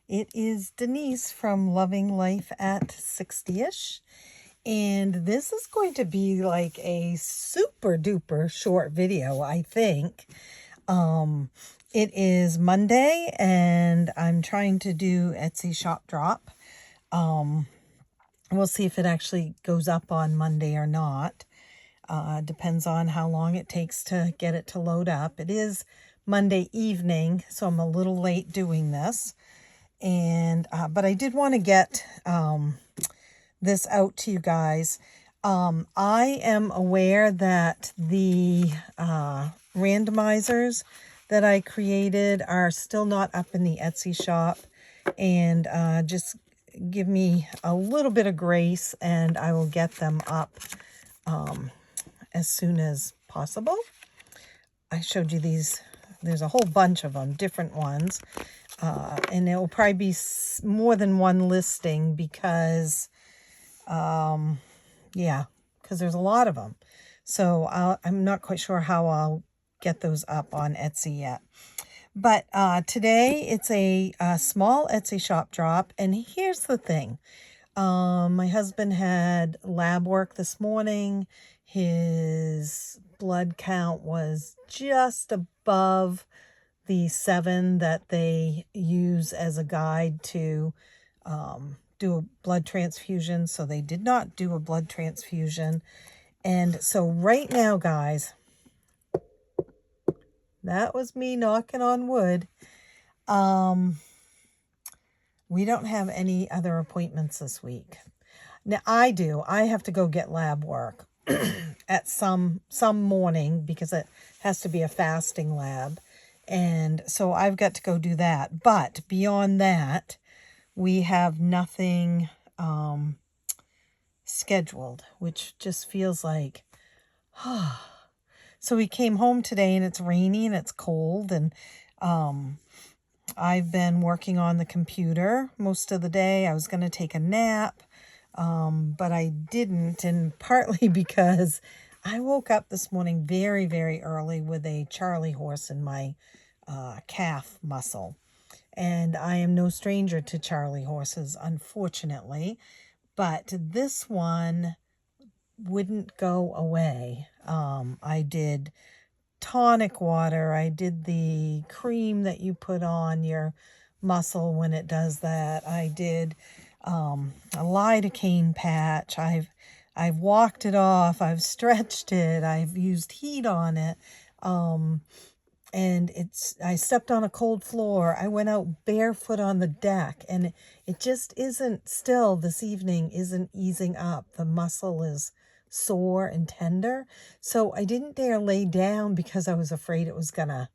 It is Denise from Loving Life at 60ish, and this is going to be like a super duper short video, I think. It is Monday, and I'm trying to do Etsy shop drop. We'll see if it actually goes up on Monday or not. Depends on how long it takes to get it to load up. It is Monday evening, so I'm a little late doing this. And but I did want to get this out to you guys. I am aware that the randomizers that I created are still not up in the Etsy shop, and just give me a little bit of grace and I will get them up as soon as possible. I showed you these. There's a whole bunch of them, different ones. And it will probably be more than one listing because, yeah, because there's a lot of them. So I'm not quite sure how I'll get those up on Etsy yet. But today it's a small Etsy shop drop. And here's the thing. My husband had lab work this morning. His blood count was just above the 7 that they use as a guide to do a blood transfusion. So they did not do a blood transfusion. And so right now, guys, that was me knocking on wood. We don't have any other appointments this week. Now I do. I have to go get lab work at some morning because it has to be a fasting lab. And so I've got to go do that. But beyond that, we have nothing scheduled, which just feels like, So we came home today and it's rainy and it's cold. And I've been working on the computer most of the day. I was going to take a nap, but I didn't. And partly because I woke up this morning very, very early with a Charlie horse in my calf muscle. And I am no stranger to Charlie horses, unfortunately. But this one wouldn't go away. I did tonic water. I did the cream that you put on your muscle when it does that. I did a lidocaine patch. I've walked it off. I've stretched it. I've used heat on it. And I stepped on a cold floor. I went out barefoot on the deck, and it just isn't still this evening isn't easing up. The muscle is sore and tender. So I didn't dare lay down because I was afraid it was going to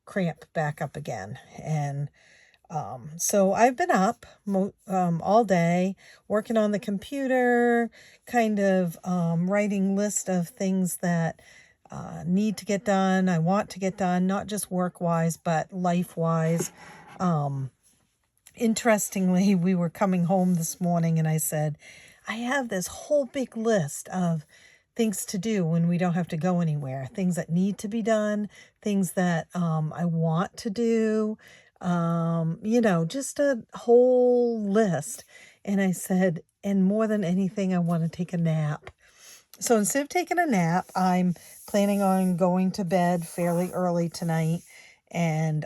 cramp back up again. And so I've been up all day working on the computer, kind of writing list of things that need to get done. I want to get done, not just work-wise, but life-wise. Interestingly, we were coming home this morning and I said, I have this whole big list of things to do when we don't have to go anywhere, things that need to be done, things that I want to do, just a whole list. And I said, and more than anything, I want to take a nap. So instead of taking a nap, I'm planning on going to bed fairly early tonight and,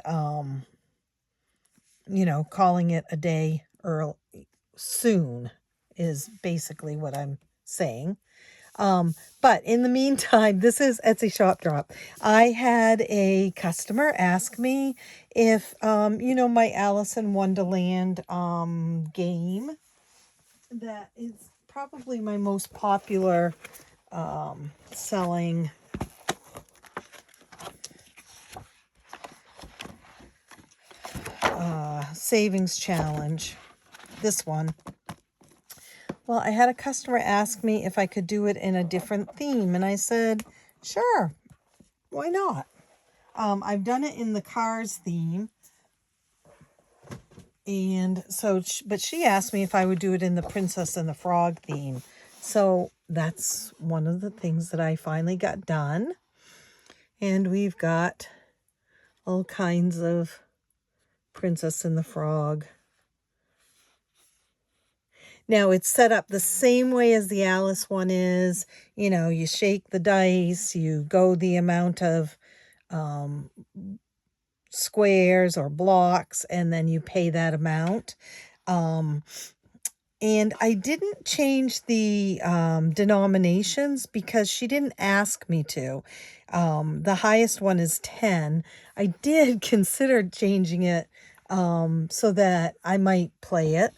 calling it a day early soon is basically what I'm saying. But in the meantime, this is Etsy Shop Drop. I had a customer ask me if, my Alice in Wonderland game that is probably my most popular selling savings challenge. This one. Well, I had a customer ask me if I could do it in a different theme, and I said, sure, why not? I've done it in the Cars theme, and so, but she asked me if I would do it in the Princess and the Frog theme. So that's one of the things that I finally got done, and we've got all kinds of Princess and the Frog Now it's set up the same way as the Alice one is. You know, you shake the dice, you go the amount of squares or blocks, and then you pay that amount. And I didn't change the denominations because she didn't ask me to. The highest one is 10. I did consider changing it so that I might play it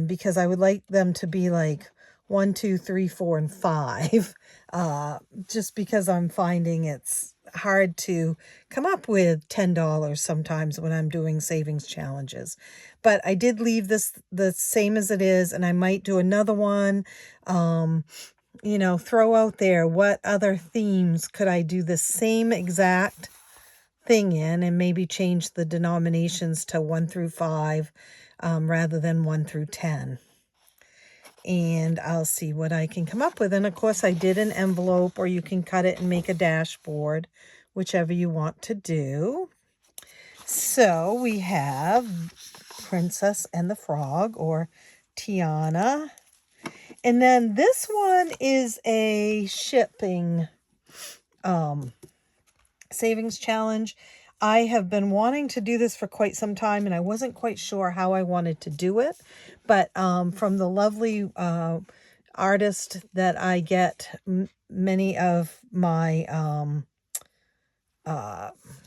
because I would like them to be like 1, 2, 3, 4, and 5. Just because I'm finding it's hard to come up with $10 sometimes when I'm doing savings challenges. But I did leave this the same as it is, and I might do another one. You know, throw out there what other themes could I do the same exact thing in, and maybe change the denominations to 1 through 5 rather than 1 through 10. And I'll see what I can come up with. And of course I did an envelope, or you can cut it and make a dashboard, whichever you want to do. So we have Princess and the Frog, or Tiana. And then this one is a shipping savings challenge. I have been wanting to do this for quite some time, and I wasn't quite sure how I wanted to do it. But from the lovely artist that I get many of my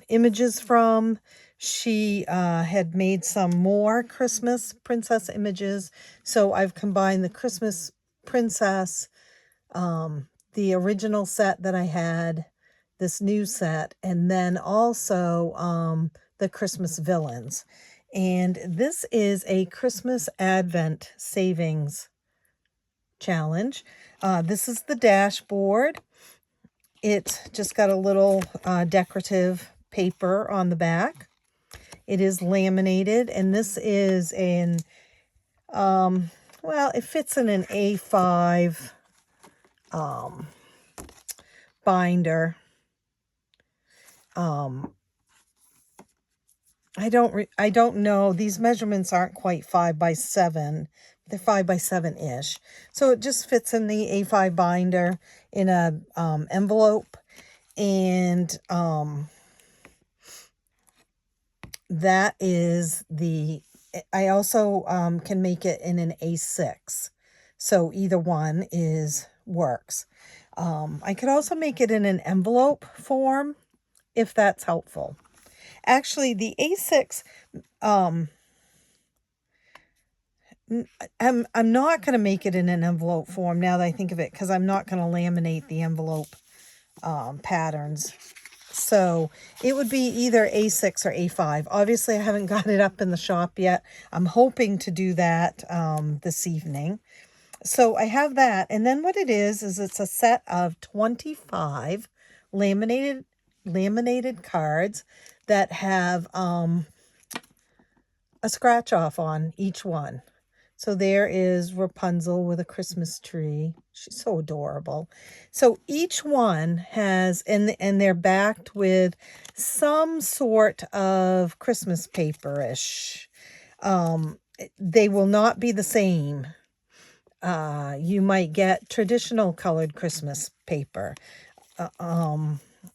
images from, she had made some more Christmas princess images. So I've combined the Christmas princess, the original set that I had, this new set, and then also the Christmas villains. And this is a Christmas Advent savings challenge. This is the dashboard. It's just got a little decorative paper on the back. It is laminated, and this is in, well, it fits in an A5 binder. I don't know. These measurements aren't quite 5 by 7. They're 5 by 7-ish. So it just fits in the A5 binder in a envelope. And that is the, I also can make it in an A6. So either one works. I could also make it in an envelope form if that's helpful. Actually, the A6, I'm not going to make it in an envelope form now that I think of it, because I'm not going to laminate the envelope patterns. So it would be either A6 or A5. Obviously, I haven't got it up in the shop yet. I'm hoping to do that this evening. So I have that. And then what it is it's a set of 25 laminated cards that have a scratch off on each one. So there is Rapunzel with a Christmas tree. She's so adorable. So each one has, and they're backed with some sort of Christmas paper-ish. They will not be the same. You might get traditional colored Christmas paper.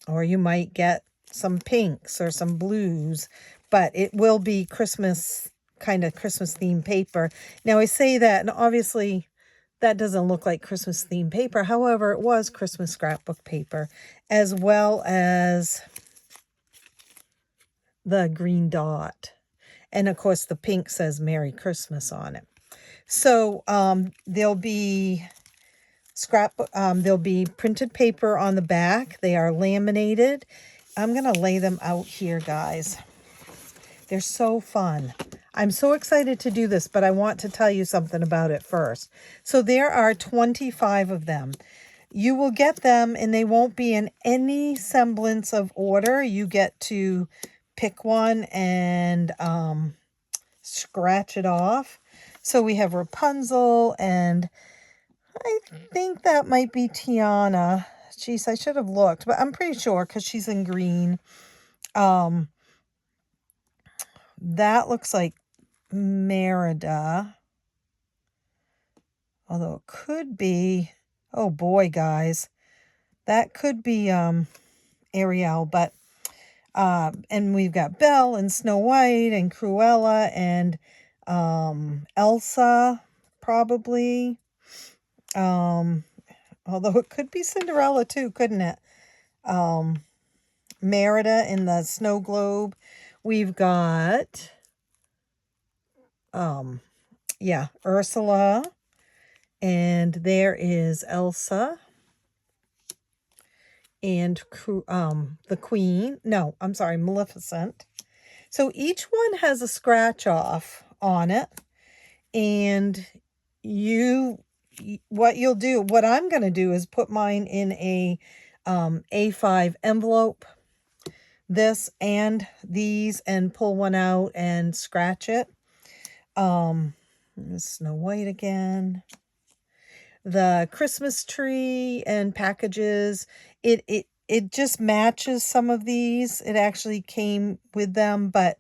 Or you might get some pinks or some blues, but it will be Christmas, kind of Christmas themed paper. Now I say that, and obviously that doesn't look like Christmas themed paper. However, it was Christmas scrapbook paper, as well as the green dot. And of course the pink says Merry Christmas on it. So there'll be there'll be printed paper on the back. They are laminated. I'm going to lay them out here, guys. They're so fun. I'm so excited to do this, but I want to tell you something about it first. So there are 25 of them. You will get them, and they won't be in any semblance of order. You get to pick one and scratch it off. So we have Rapunzel, and I think that might be Tiana. Jeez, I should have looked, but I'm pretty sure because she's in green. That looks like Merida. Although it could be, oh boy, guys, that could be Ariel, but and we've got Belle and Snow White and Cruella and Elsa, probably. Although it could be Cinderella too, couldn't it? Merida in the snow globe. We've got, Ursula. And there is Elsa. And the Queen. No, I'm sorry, Maleficent. So each one has a scratch off on it. And what I'm going to do is put mine in a A5 envelope, this and these, and pull one out and scratch it. Snow White again. The Christmas tree and packages, it just matches some of these. It actually came with them, but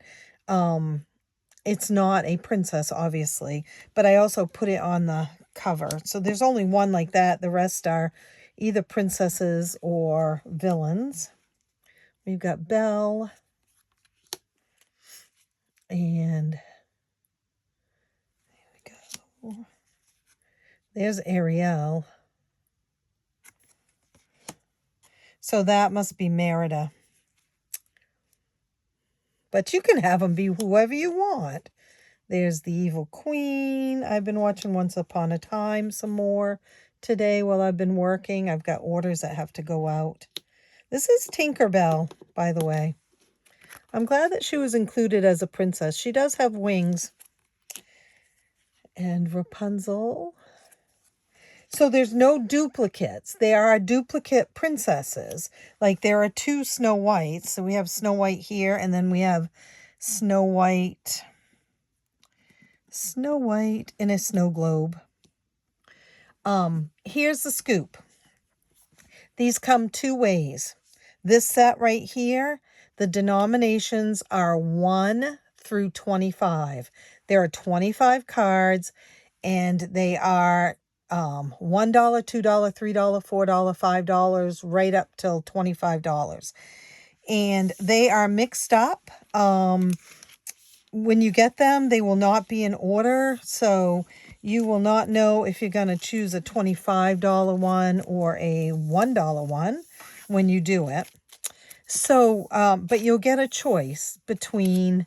it's not a princess, obviously. But I also put it on the cover. So there's only one like that. The rest are either princesses or villains. We've got Belle. And there we go. There's Ariel. So that must be Merida. But you can have them be whoever you want. There's the Evil Queen. I've been watching Once Upon a Time some more today while I've been working. I've got orders that have to go out. This is Tinkerbell, by the way. I'm glad that she was included as a princess. She does have wings. And Rapunzel. So there's no duplicates. There are duplicate princesses. Like there are two Snow Whites. So we have Snow White here, and then we have Snow White in a snow globe. Here's the scoop. These come two ways. This set right here, the denominations are 1 through 25. There are 25 cards, and they are $1, $2, $3, $4, $5, right up till $25. And they are mixed up. When you get them, they will not be in order. So you will not know if you're going to choose a $25 one or a $1 one when you do it. So, but you'll get a choice between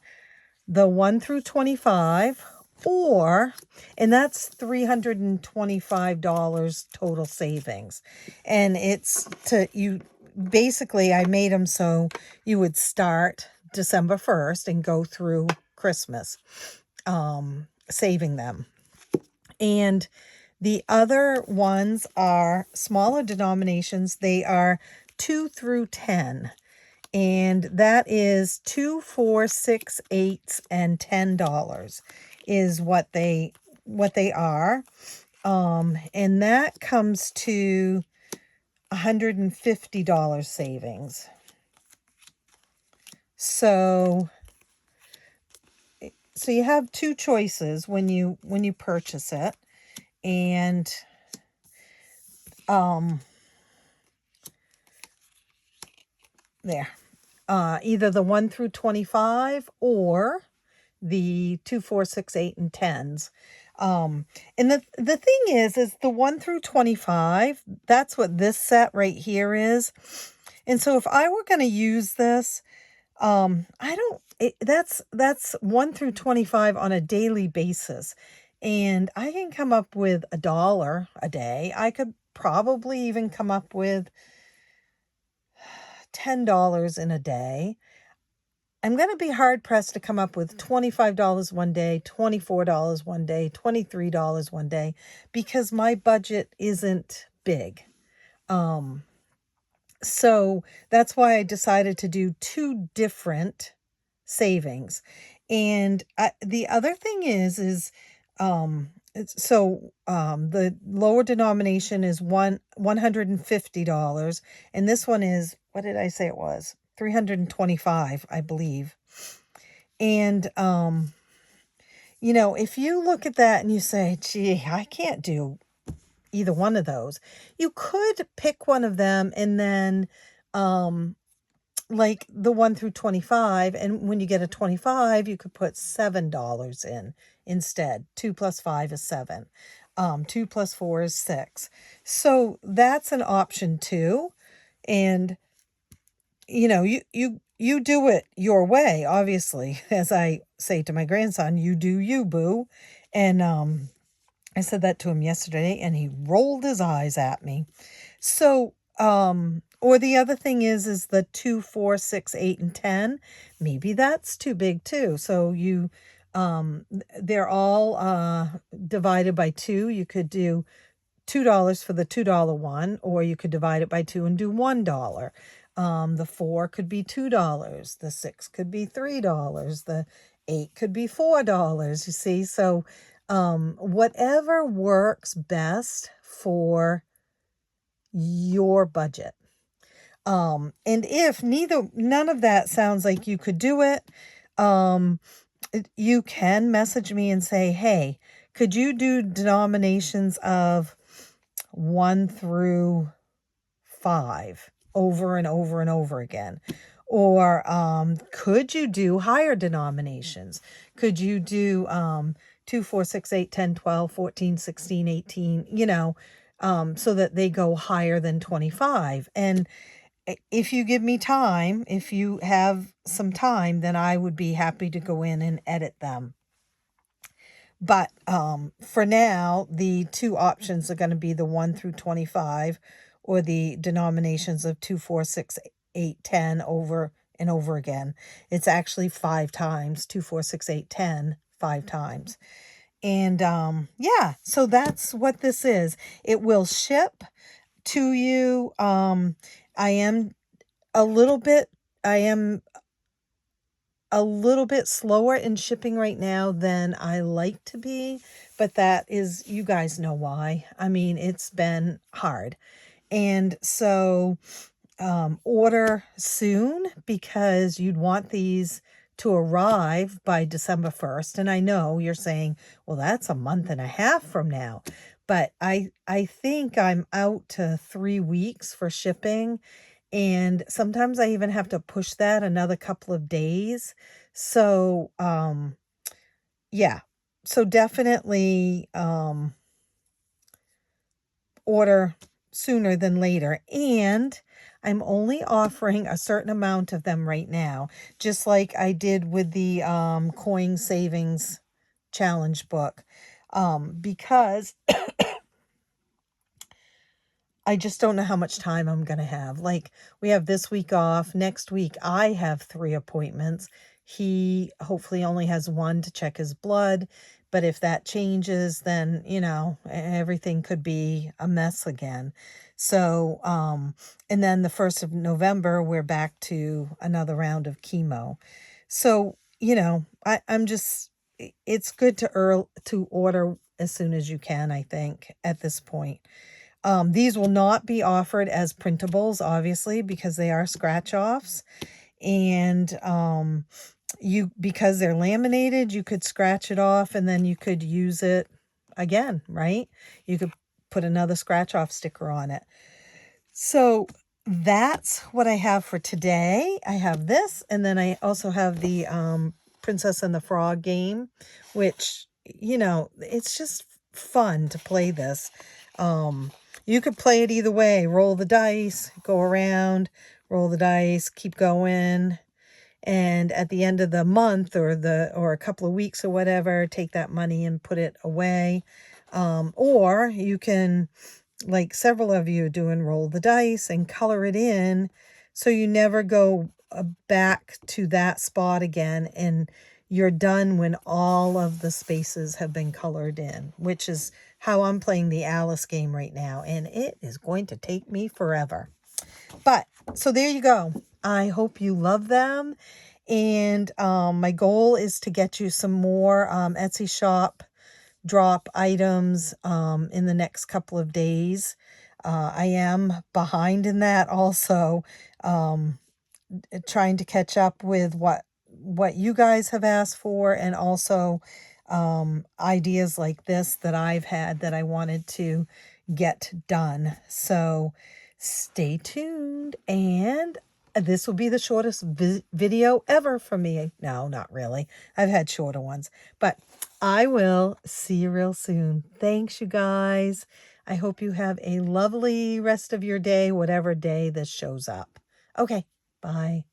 the 1 through 25 and that's $325 total savings. And basically I made them so you would start December 1st and go through Christmas, saving them. And the other ones are smaller denominations. They are 2 through 10. And that is $2, $4, $6, $8, and $10 is what they are. And that comes to $150 savings. So you have two choices when you purchase it. And there. Either the 1 through 25 or the 2, 4, 6, 8, and 10s. And the thing is the 1 through 25, that's what this set right here is. And so if I were going to use this, that's 1 through 25 on a daily basis. And I can come up with $1 a day. I could probably even come up with $10 in a day. I'm going to be hard pressed to come up with $25 one day, $24 one day, $23 one day, because my budget isn't big. So that's why I decided to do two different savings. And the other thing is the lower denomination is $150, and this one is, what did I say it was? $325, I believe. And if you look at that and you say, gee, I can't do either one of those. You could pick one of them and then like the 1 through 25, and when you get a 25 you could put $7 in instead. 2 plus 5 is 7. 2 plus 4 is 6. So that's an option too. And you do it your way, obviously. As I say to my grandson, you do you, boo. And I said that to him yesterday and he rolled his eyes at me. So, or the other thing is the 2, 4, 6, 8, and 10. Maybe that's too big too. So they're all divided by 2. You could do $2 for the $2 one, or you could divide it by 2 and do $1. The 4 could be $2. The 6 could be $3. The 8 could be $4. You see, so whatever works best for your budget. And if none of that sounds like you could do it, you can message me and say, hey, could you do denominations of 1 through 5 over and over and over again? Or could you do higher denominations? Could you do 2, 4, 6, 8, 10, 12, 14, 16, 18, so that they go higher than 25? And if you give me time, if you have some time, then I would be happy to go in and edit them. But for now, the 2 options are going to be the 1 through 25, or the denominations of 2, 4, 6, 8, 10 over and over again. It's actually 5 times, 2, 4, 6, 8, 10, 5 times. And yeah, so that's what this is. It will ship to you. I am a little bit slower in shipping right now than I like to be, but that is, you guys know why. I mean, it's been hard. And so order soon, because you'd want these to arrive by December 1st. And I know you're saying, well, that's a month and a half from now. But I think I'm out to 3 weeks for shipping. And sometimes I even have to push that another couple of days. So, yeah. So definitely order sooner than later. And I'm only offering a certain amount of them right now, just like I did with the coin savings challenge book, because I just don't know how much time I'm going to have. Like, we have this week off. Next week, I have 3 appointments. He hopefully only has 1 to check his blood. But if that changes, then, everything could be a mess again. So, and then the 1st of November, we're back to another round of chemo. So, I'm just, it's good to order as soon as you can, I think, at this point. These will not be offered as printables, obviously, because they are scratch-offs. And because they're laminated, you could scratch it off and then you could use it again, right? You could put another scratch-off sticker on it. So that's what I have for today. I have this, and then I also have the Princess and the Frog game, which, it's just fun to play this. You could play it either way. Roll the dice, go around, roll the dice, keep going. And at the end of the month or a couple of weeks or whatever, take that money and put it away. Or you can, like several of you are doing, roll the dice and color it in, so you never go back to that spot again, and you're done when all of the spaces have been colored in, which is how I'm playing the Alice game right now, and it is going to take me forever. But so there you go. I hope you love them, and my goal is to get you some more Etsy shop drop items in the next couple of days. I am behind in that also, trying to catch up with what you guys have asked for, and also ideas like this that I've had that I wanted to get done. So stay tuned, and this will be the shortest video ever for me. No, not really. I've had shorter ones, but I will see you real soon. Thanks, you guys. I hope you have a lovely rest of your day, whatever day this shows up. Okay, bye.